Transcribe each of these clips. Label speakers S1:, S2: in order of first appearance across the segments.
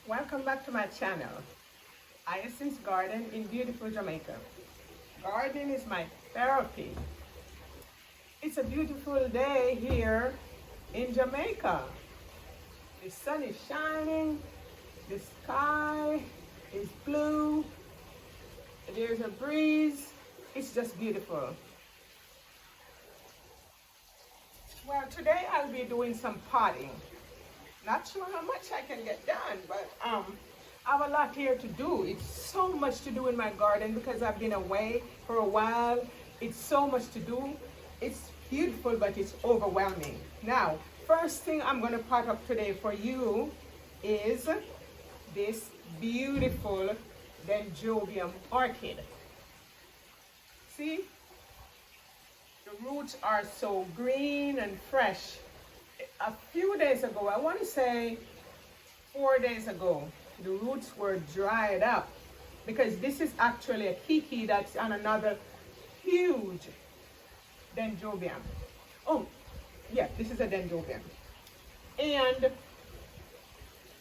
S1: Welcome back to my channel, Hyacinth's Garden in beautiful Jamaica. Gardening is my therapy. It's a beautiful day here in Jamaica. The sun is shining, the sky is blue, there's a breeze. It's just beautiful. Well, today I'll be doing some potting. Not sure how much I can get done, but I have a lot here to do. It's so much to do in my garden because I've been away for a while. It's so much to do. It's beautiful, but it's overwhelming. Now, first thing I'm going to pot up today for you is this beautiful Dendrobium Orchid. See? The roots are so green and fresh. A few days ago, I want to say 4 days ago, the roots were dried up because this is actually a kiki that's on another huge dendrobium. Oh, yeah, this is a dendrobium. And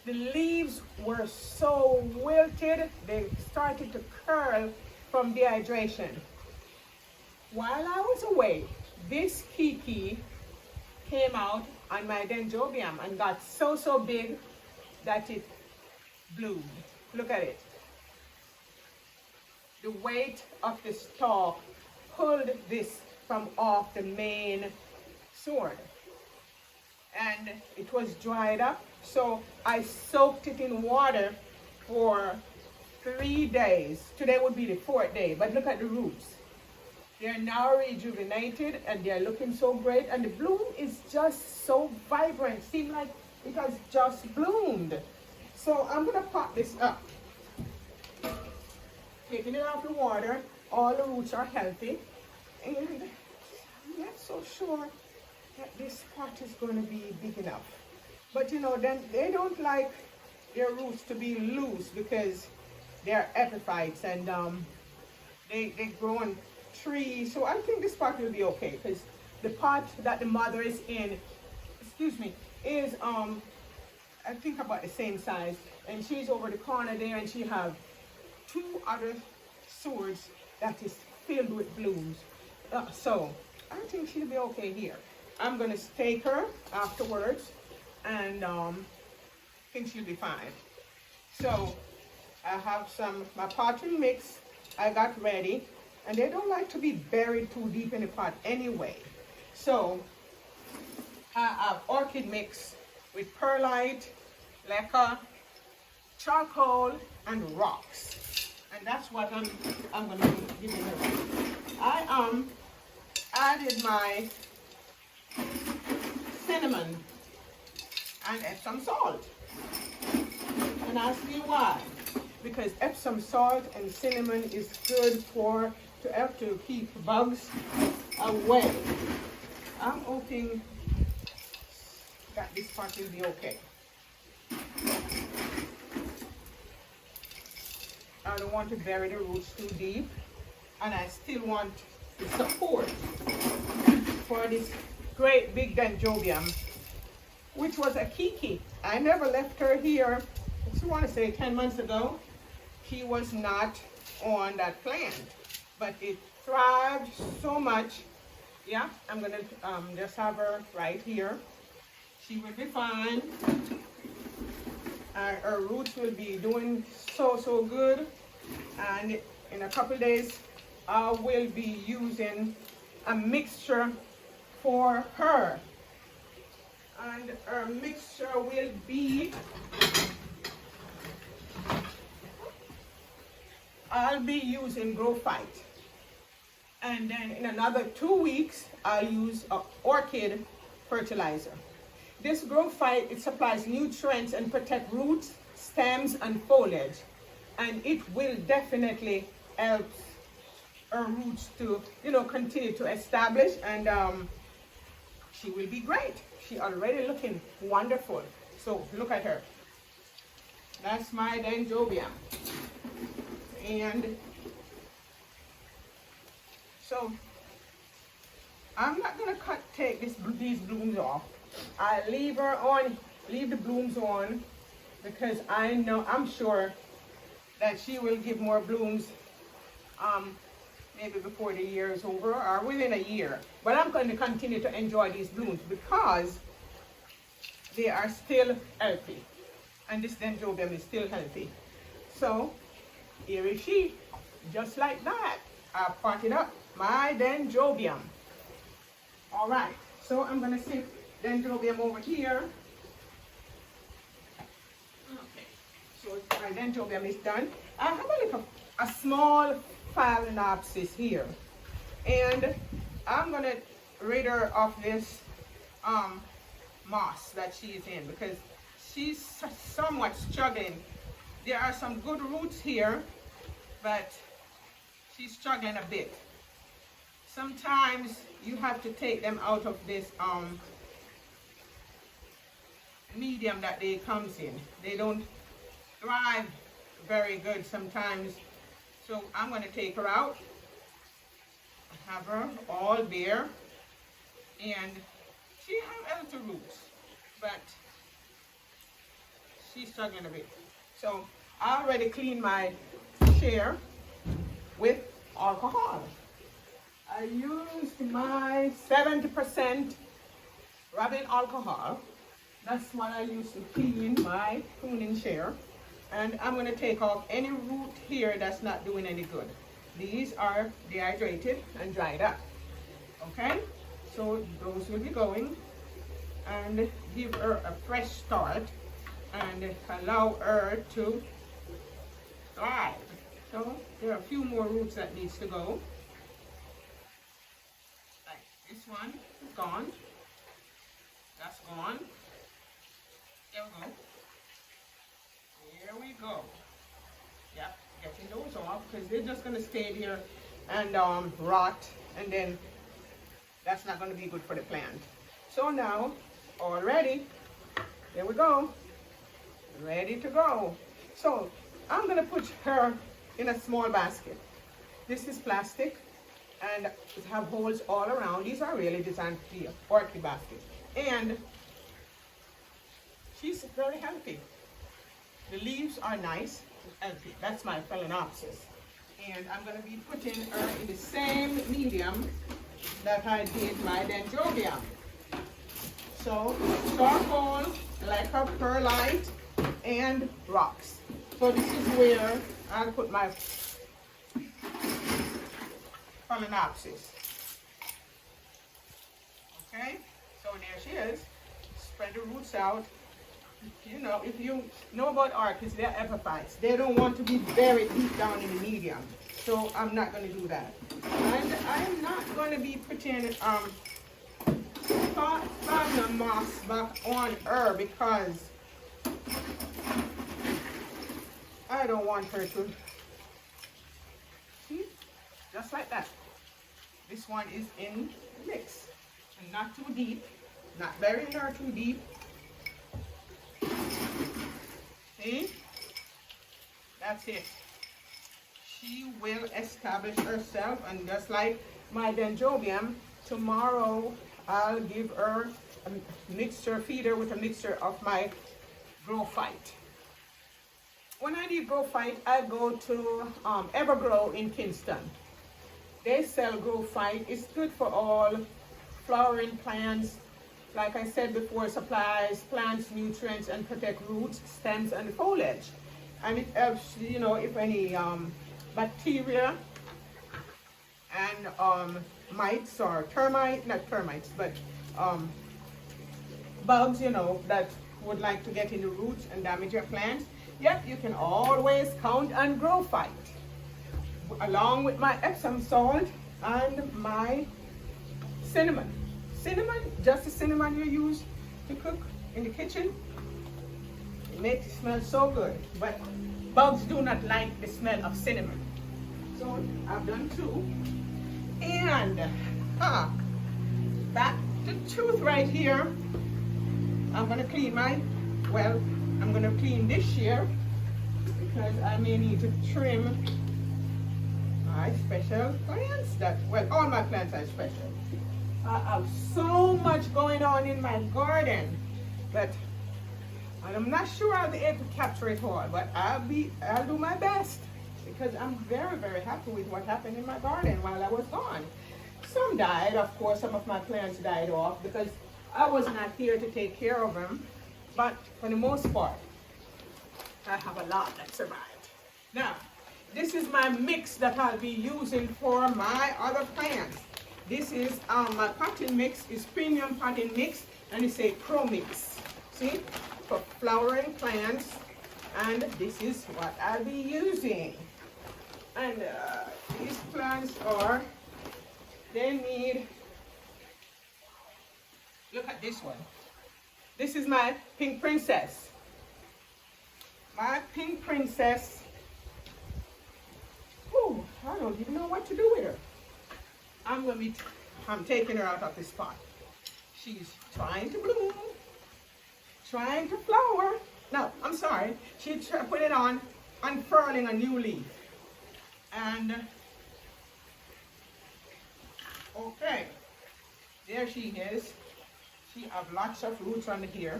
S1: the leaves were so wilted, they started to curl from dehydration. While I was away, this kiki came out on my dendrobium and got so big that it bloomed. Look at it. The weight of the stalk pulled this from off the main sword, and it was dried up, so I soaked it in water for 3 days. Today would be the 4th day, but look at the roots. They're now rejuvenated and they're looking so great, and the bloom is just so vibrant. Seems like it has just bloomed. So I'm gonna pot this up. Taking it off the water, all the roots are healthy, and I'm not so sure that this pot is gonna be big enough. But you know, then they don't like their roots to be loose because they're epiphytes, and they grow on trees. So I think this pot will be okay because the pot that the mother is in, is I think about the same size, and she's over the corner there, and she have 2 other swords that is filled with blooms. So I think she'll be okay here. I'm gonna stake her afterwards, and I think she'll be fine. So I have my potting mix I got ready, and they don't like to be buried too deep in the pot anyway. So I have orchid mix with perlite, leca, charcoal, and rocks. And that's what I'm gonna be giving her. I added my cinnamon and Epsom salt. And I'll see why. Because Epsom salt and cinnamon is good to help to keep bugs away. I'm hoping that this pot will be okay. I don't want to bury the roots too deep, and I still want the support for this great big dendrobium, which was a kiki. I never left her here. I want to say 10 months ago. She was not on that plant, but it thrived so much. Yeah, I'm gonna just have her right here. She will be fine. Her roots will be doing so good, and in a couple days I will be using a mixture for her, and her mixture will be, I'll be using Growfight, and then in another 2 weeks I'll use orchid fertilizer. This Growfight, it supplies nutrients and protect roots, stems, and foliage, and it will definitely help her roots to, continue to establish, and she will be great. She already looking wonderful. So look at her. That's my dendrobium. And so I'm not gonna take these blooms off. I leave the blooms on because I'm sure that she will give more blooms maybe before the year is over or within a year. But I'm going to continue to enjoy these blooms because they are still healthy. And this dendrobium is still healthy. So here is she, just like that. I potted up my dendrobium. All right, so I'm gonna stick dendrobium over here. Okay, so my dendrobium is done. I have a small phalaenopsis here, and I'm gonna rid her of this moss that she is in because she's somewhat struggling. There are some good roots here, but she's struggling a bit. Sometimes you have to take them out of this medium that they comes in. They don't thrive very good sometimes. So I'm going to take her out, have her all bare, and she have healthy roots, but she's struggling a bit. So I already cleaned my share with alcohol. I used my 70% rubbing alcohol. That's what I used to clean my pruning share. And I'm going to take off any root here that's not doing any good. These are dehydrated and dried up. Okay? So those will be going, and give her a fresh start and allow her to thrive. So there are a few more roots that needs to go. Like this one is gone. That's gone. There we go. Here we go. Yep, getting those off because they're just going to stay here and rot, and then that's not going to be good for the plant. So now, all ready. There we go. Ready to go. So I'm going to put her in a small basket. This is plastic and it have holes all around. These are really designed to be a orchid basket. And she's very healthy. The leaves are nice and healthy. That's my phalaenopsis. And I'm going to be putting her in the same medium that I did my dendrobium. So charcoal, like her perlite, and rocks. So this is where I'll put my phalaenopsis. Okay, so there she is. Spread the roots out. You know, if you know about orchids, they're epiphytes. They don't want to be buried deep down in the medium. So I'm not going to do that. And I'm not going to be putting sphagnum moss back on her because I don't want her to, see, just like that. This one is in the mix, and not too deep, not burying her too deep. See, that's it. She will establish herself, and just like my dendrobium, tomorrow I'll give her a mixture, feed her with a mixture of my Growphyte. When I need Growphyte, I go to Evergrow in Kingston. They sell Growphyte. It's good for all flowering plants. Like I said before, supplies plants nutrients and protect roots, stems, and foliage. And it helps, you know, if any bacteria and mites or not termites, but bugs, you know, that would like to get in the roots and damage your plants. Yep, you can always count on Growphyte, along with my Epsom salt and my cinnamon. Cinnamon, just the cinnamon you use to cook in the kitchen, it makes it smell so good. But bugs do not like the smell of cinnamon. So I've done two. And back to the truth right here. I'm gonna clean I'm gonna clean this here because I may need to trim my special plants. All my plants are special. I have so much going on in my garden, but And I'm not sure I'll be able to capture it all, but I'll do my best because I'm very, very happy with what happened in my garden while I was gone. Some died, of course, some of my plants died off because I was not here to take care of them. But for the most part, I have a lot that survived. Now, this is my mix that I'll be using for my other plants. This is my potting mix is premium potting mix, and it's a pro mix. See, for flowering plants, and this is what I'll be using. And these plants are, they need, look at this one. This is my pink princess. My pink princess, whew, I don't even know what to do with her. I'm taking her out of this pot. She's trying to bloom, trying to flower. No, I'm sorry. She put it on, unfurling a new leaf. And, okay, there she is. She has lots of roots under here.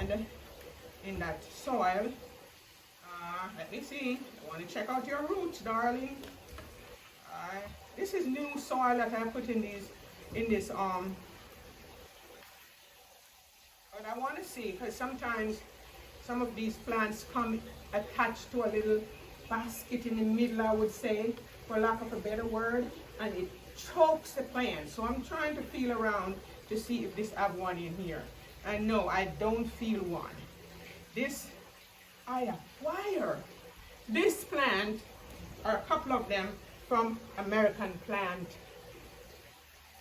S1: And in that soil, let me see. I want to check out your roots, darling. This is new soil that I put in this but I want to see, because sometimes some of these plants come attached to a little basket in the middle, I would say, for lack of a better word, and it chokes the plant. So I'm trying to feel around to see if this have one in here. And no, I don't feel one. This I acquire. This plant, or a couple of them, from American Plant.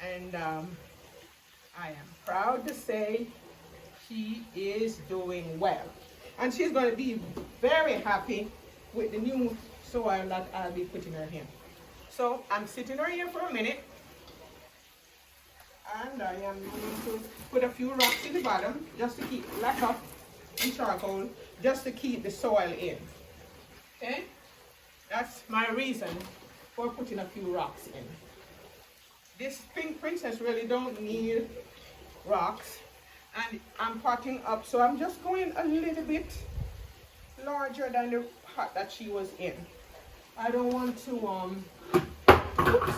S1: And I am proud to say she is doing well. And she's going to be very happy with the new soil that I'll be putting her in. So I'm sitting her here for a minute. And I am going to put a few rocks in the bottom just to keep lacquer and charcoal, just to keep the soil in. Okay? That's my reason for putting a few rocks in. This pink princess really don't need rocks, and I'm potting up, so I'm just going a little bit larger than the pot that she was in. I don't want to oops,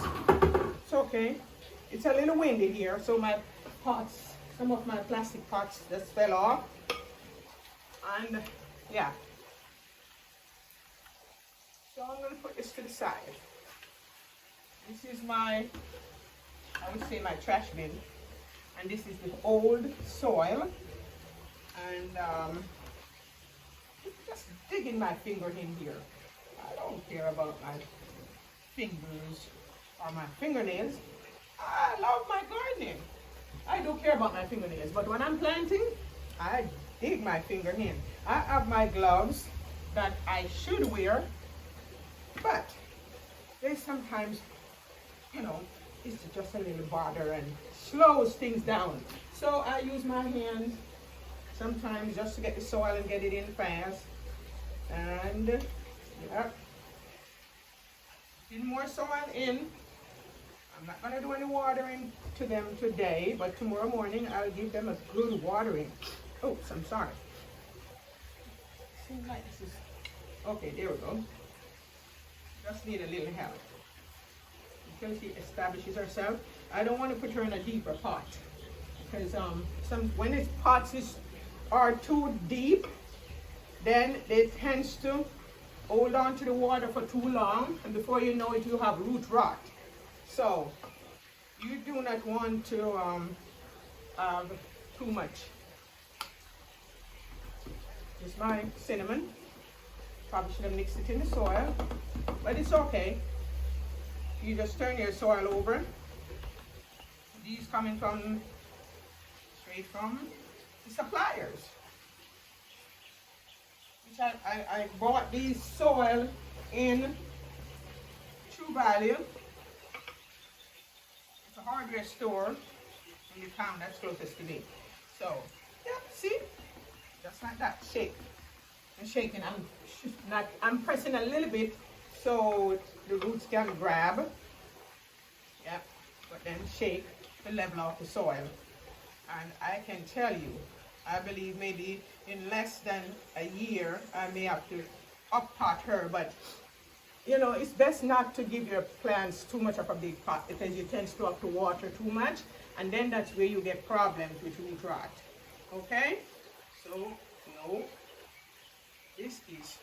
S1: it's okay. It's a little windy here, so my pots, some of my plastic pots just fell off. And yeah, so I'm going to put this to the side. This is my, I would say, my trash bin, and this is the old soil. And just digging my finger in here. I don't care about my fingers or my fingernails. I love my gardening. I don't care about my fingernails, but when I'm planting, I dig my finger in. I have my gloves that I should wear, but they sometimes, you know, it's just a little bother and slows things down. So I use my hands sometimes just to get the soil and get it in fast. And yeah, getting more soil in. I'm not going to do any watering to them today, but tomorrow morning I'll give them a good watering. Oops, I'm sorry. Seems like this is okay. There we go. Just need a little help until she establishes herself. I don't want to put her in a deeper pot because when it's pots are too deep, then it tends to hold on to the water for too long, and before you know it, you have root rot. So you do not want to have too much. Just my cinnamon. Probably should have mixed it in the soil, but it's okay. You just turn your soil over. These coming from straight from the suppliers. Which I bought these soil in True Value. It's a hardware store in the town that's closest to me. So, yeah, see? Just like that, shake. I'm shaking, I'm pressing a little bit so the roots can grab. Yep, but then shake to level out the soil. And I can tell you, I believe maybe in less than a year, I may have to up-pot her, but you know, it's best not to give your plants too much of a big pot because you tend to have to water too much, and then that's where you get problems with root rot. Okay? So, no, this is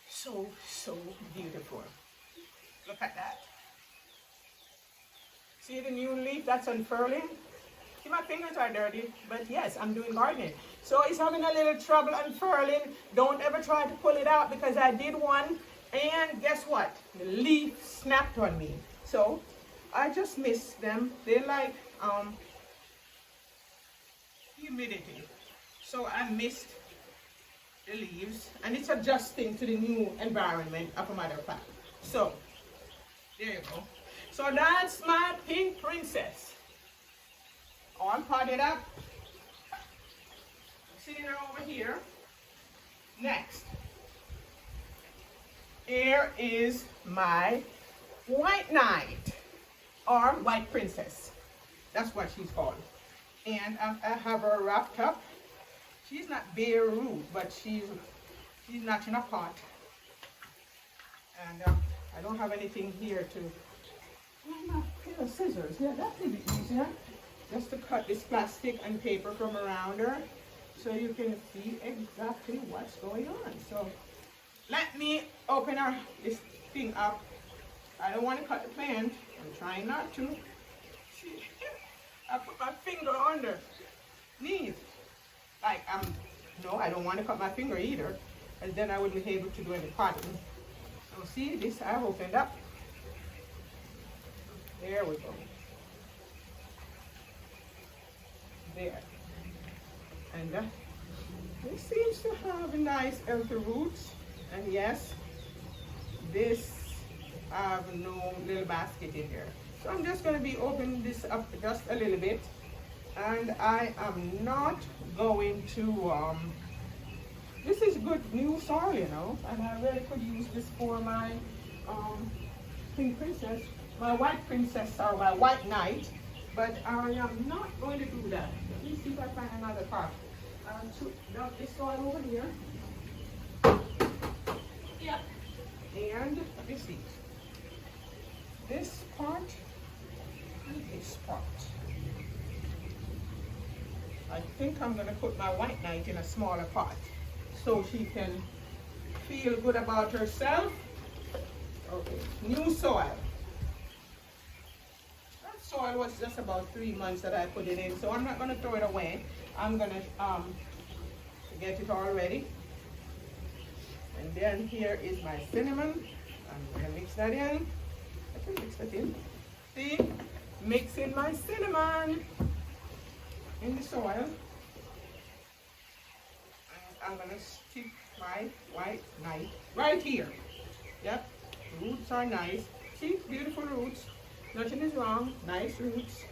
S1: so, so beautiful. Look at that. See the new leaf that's unfurling? See, my fingers are dirty, but yes, I'm doing gardening. So it's having a little trouble unfurling. Don't ever try to pull it out because I did one, and guess what? The leaf snapped on me. So I just missed them. They like humidity. So I missed the leaves, and it's adjusting to the new environment of a matter of fact. So there you go. So that's my pink princess. All potted up. Sitting her over here. Next, here is my white knight, or white princess. That's what she's called. And I have her wrapped up. She's not bare root, but she's not in a pot. And I don't have anything here to. Oh, my scissors. Yeah, that's a bit easier. Just to cut this plastic and paper from around her so you can see exactly what's going on. So let me open this thing up. I don't want to cut the plant. I'm trying not to. See, I put my finger underneath. Like no, I don't want to cut my finger either, and then I wouldn't be able to do any potting. So see, this I've opened up. There we go. There. And it seems to have nice healthy roots. And yes, this have no little basket in here. So I'm just going to be opening this up just a little bit. And I am not going to, this is good new soil, you know. And I really could use this for my pink princess, my white princess, or my white knight. But I am not going to do that. Let me see if I find another pot. To dump this soil over here. Yeah. And let me see. This part and this part. I think I'm going to put my white knight in a smaller pot so she can feel good about herself. Okay, new soil. Soil was just about 3 months that I put it in, so I'm not going to throw it away. I'm going to get it all ready. And then here is my cinnamon. I'm going to mix that in. I can mix that in. See? Mixing my cinnamon in the soil. And I'm going to stick my white knight right here. Yep. Roots are nice. See? Beautiful roots. Nothing is wrong. Nice roots.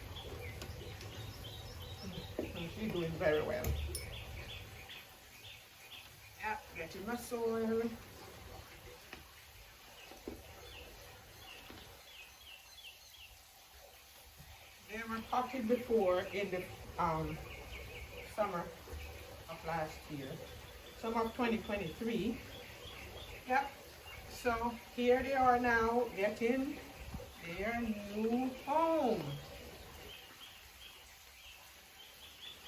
S1: And she's doing very well. Yep, getting my soil. They were potted before in the summer of last year. Summer of 2023. Yep. So here they are now getting their new home.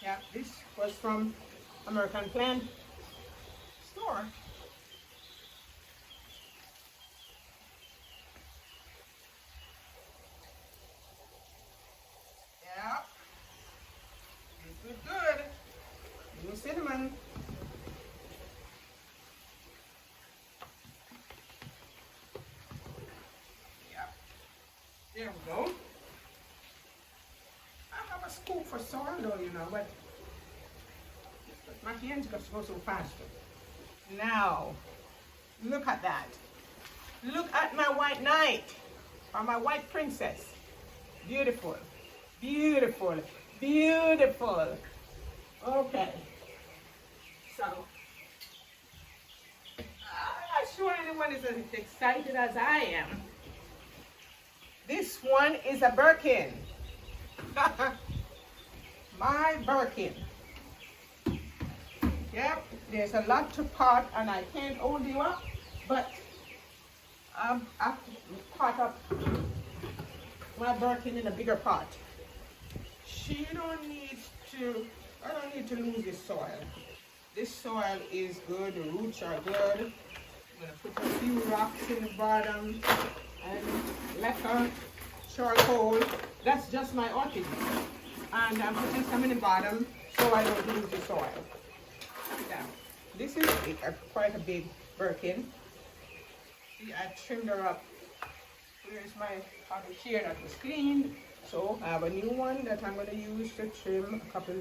S1: Yeah, this was from American Plant Store. Yeah, it's good. New cinnamon. There we go. I have a scoop for soil though, you know, but my hands just go so fast. Now, look at that. Look at my white knight, or my white princess. Beautiful, beautiful, beautiful. Okay, so, I'm not sure anyone is as excited as I am. This one is a birkin. My birkin. Yep, there's a lot to pot and I can't hold you up, but I pot up my birkin in a bigger pot. She don't need to, I don't need to lose this soil. This soil is good, the roots are good. I'm gonna put a few rocks in the bottom and lacquer, charcoal. That's just my orchid. And I'm putting some in the bottom so I don't lose the soil. Now, this is quite a big birkin. See, I trimmed her up. Here's my potted chair that was cleaned. So I have a new one that I'm going to use to trim a couple.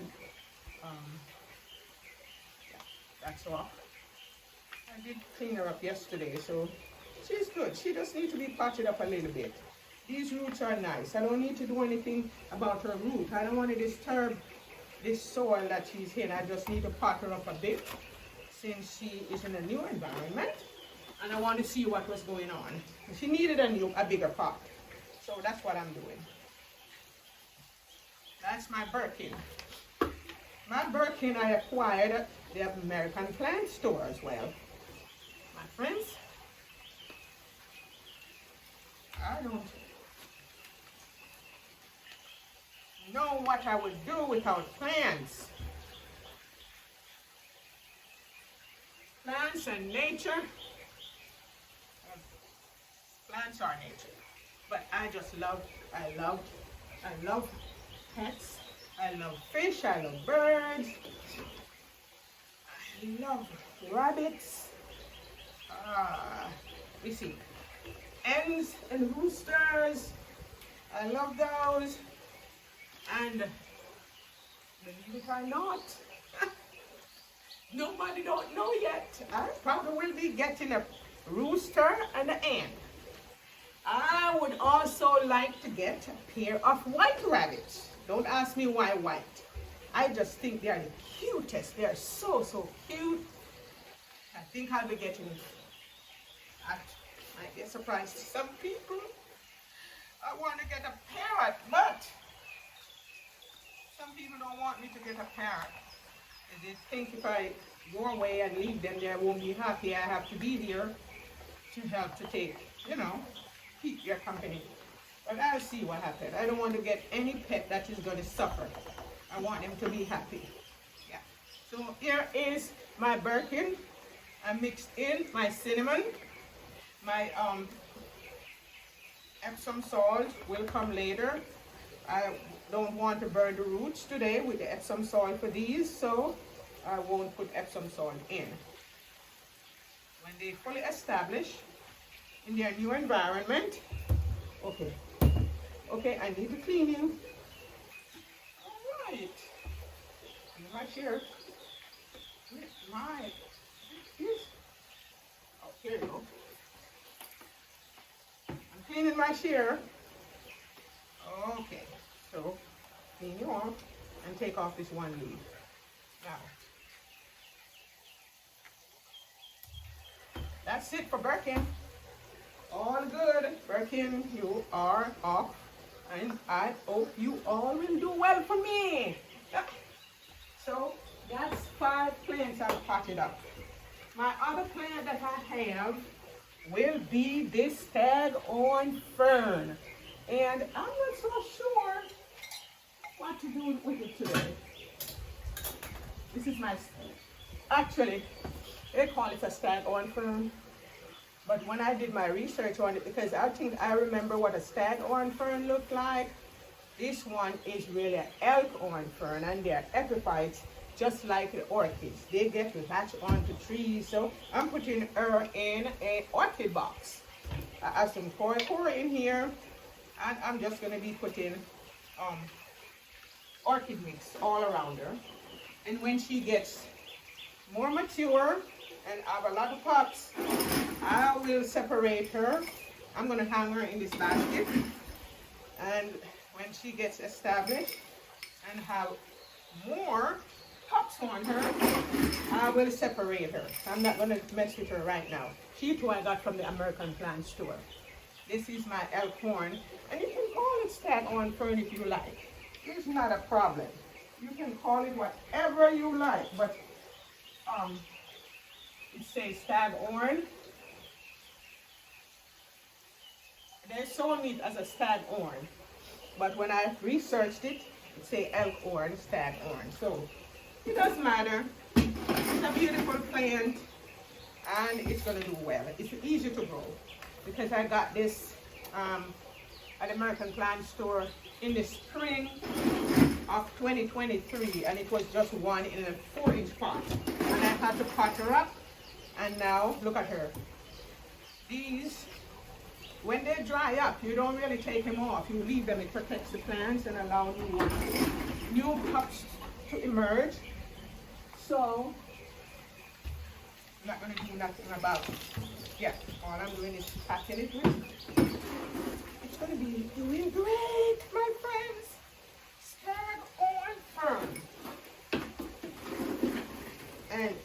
S1: That's all. I did clean her up yesterday, so she's good. She just needs to be potted up a little bit. These roots are nice. I don't need to do anything about her root. I don't want to disturb this soil that she's in. I just need to pot her up a bit since she is in a new environment. And I want to see what was going on. She needed a bigger pot. So that's what I'm doing. That's my birkin. My birkin I acquired at the American plant store as well. My friends, I don't know what I would do without plants. Plants and nature. Plants are nature. But I just love pets. I love fish. I love birds. I love rabbits. We see hens and roosters. I love those. And believe it or not, nobody don't know yet. I probably will be getting a rooster and an hen. I would also like to get a pair of white rabbits. Don't ask me why white. I just think they are the cutest. They are so cute. I think I'll be getting it. That might be a surprise to some people. I want to get a parrot, but some people don't want me to get a parrot. They think if I go away and leave them, they won't be happy. I have to be here to help to take, keep your company. But I'll see what happens. I don't want to get any pet that is going to suffer. I want them to be happy. Yeah. So here is my birkin. I mixed in my cinnamon. My Epsom salt will come later. I don't want to burn the roots today with the Epsom salt for these, so I won't put Epsom salt in. When they fully establish in their new environment, okay, I need to clean you. All right. Right here. My, oh, here you go. I'm cleaning my shear. Okay, so clean you off and take off this one leaf. Now, that's it for birkin. All good. Birkin, you are off. And I hope you all will do well for me. Yeah. So that's 5 plants I've potted up. My other plant that I have will be this Staghorn fern. And I'm not so sure what to do with it today. This is my, actually, they call it a Staghorn fern. But when I did my research on it, because I think I remember what a Staghorn fern looked like, this one is really an elkhorn fern, and they're epiphytes just like the orchids. They get latched onto trees, so I'm putting her in an orchid box. I have some koi in here, and I'm just going to be putting orchid mix all around her. And when she gets more mature and have a lot of pops, I will separate her. I'm going to hang her in this basket, and when she gets established and have more pops on her, I will separate her. I'm not going to mess with her right now. She too I got from the American plant store. This is my elkhorn, and you can call it Staghorn fern if you like. It's not a problem. You can call it whatever you like, but it says Staghorn. They sold it as a Staghorn, but when I researched it, it say Elkhorn, Staghorn. So it doesn't matter. It's a beautiful plant, and it's gonna do well. It's easy to grow because I got this at the American Plant Store in the spring of 2023, and it was just one in a 4-inch pot, and I had to pot her up, and now look at her. These, when they dry up, you don't really take them off. You leave them. It protects the plants and allow new cups to emerge. So I'm not going to do nothing about it. Yeah, all I'm doing is packing it with. It's going to be doing great, my friends. Staghorn fern. And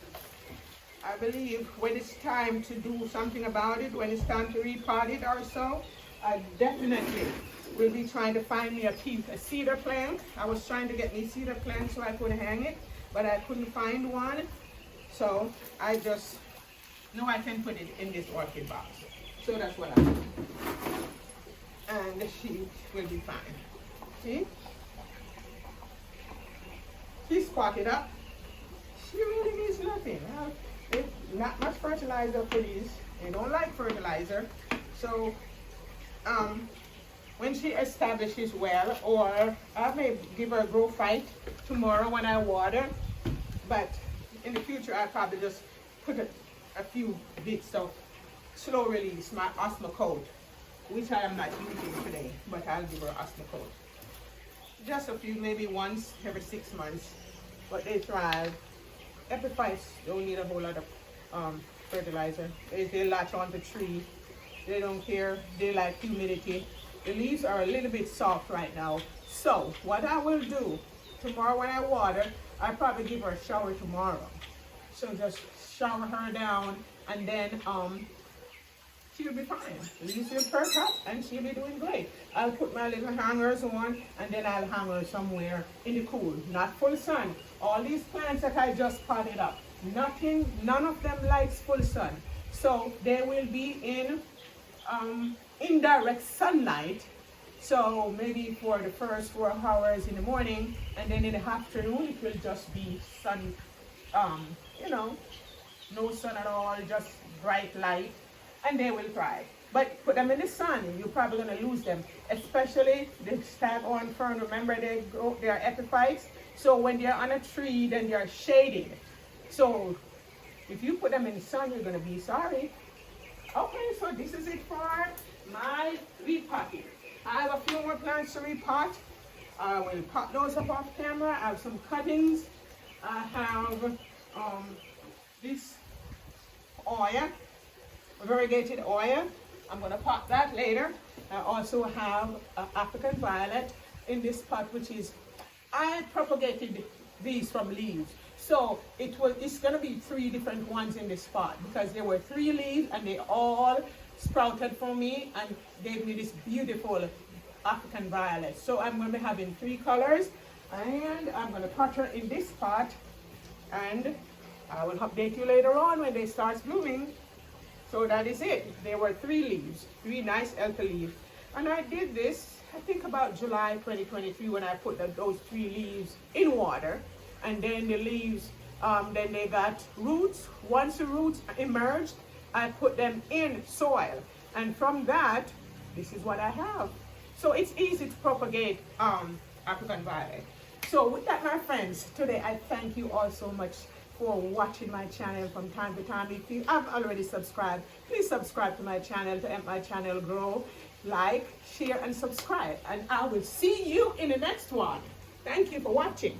S1: I believe when it's time to do something about it, when it's time to repot it or so, I definitely will be trying to find me a cedar plant. I was trying to get me cedar plant so I could hang it, but I couldn't find one. So I just know I can put it in this orchid box. So that's what I'm doing. And she will be fine. See? She squatted up. She really needs nothing. Not much fertilizer for these. They don't like fertilizer. So when she establishes well, or I may give her a grow fight tomorrow when I water, but in the future I'll probably just put a few bits of slow release, my Osmocote, which I am not using today, but I'll give her Osmocote. Just a few, maybe once every 6 months, but they thrive. Epiphytes don't need a whole lot of fertilizer. They latch on the tree. They don't care. They like humidity. The leaves are a little bit soft right now. So what I will do tomorrow when I water, I'll probably give her a shower tomorrow. So just shower her down, and then she'll be fine. The leaves will perk up and she'll be doing great. I'll put my little hangers on, and then I'll hang her somewhere in the cool, not full sun. All these plants that I just potted up, none of them likes full sun. So they will be in indirect sunlight. So maybe for the first 4 hours in the morning, and then in the afternoon it will just be sun, you know, no sun at all, just bright light, and they will thrive. But put them in the sun, you're probably going to lose them, especially the Staghorn fern. Remember, they are epiphytes. So when they're on a tree, then they're shaded. So if you put them in the sun, you're going to be sorry. Okay, so this is it for my repotting. I have a few more plants to repot. I will pot those up off camera. I have some cuttings. I have this oil, variegated oil. I'm going to pot that later. I also have African violet in this pot, which is, I propagated these from leaves. So it's going to be 3 different ones in this pot, because there were 3 leaves and they all sprouted for me and gave me this beautiful African violet. So I'm going to be having 3 colors, and I'm going to pot her in this pot, and I will update you later on when they start blooming. So that is it. There were 3 leaves, 3 nice healthy leaves. And I did this, I think about July 2023, when I put those 3 leaves in water. And then the leaves, then they got roots. Once the roots emerged, I put them in soil. And from that, this is what I have. So it's easy to propagate African violet. So with that, my friends, today I thank you all so much for watching my channel from time to time. If you have already subscribed, please subscribe to my channel to help my channel grow. Like, share, and subscribe. And I will see you in the next one. Thank you for watching.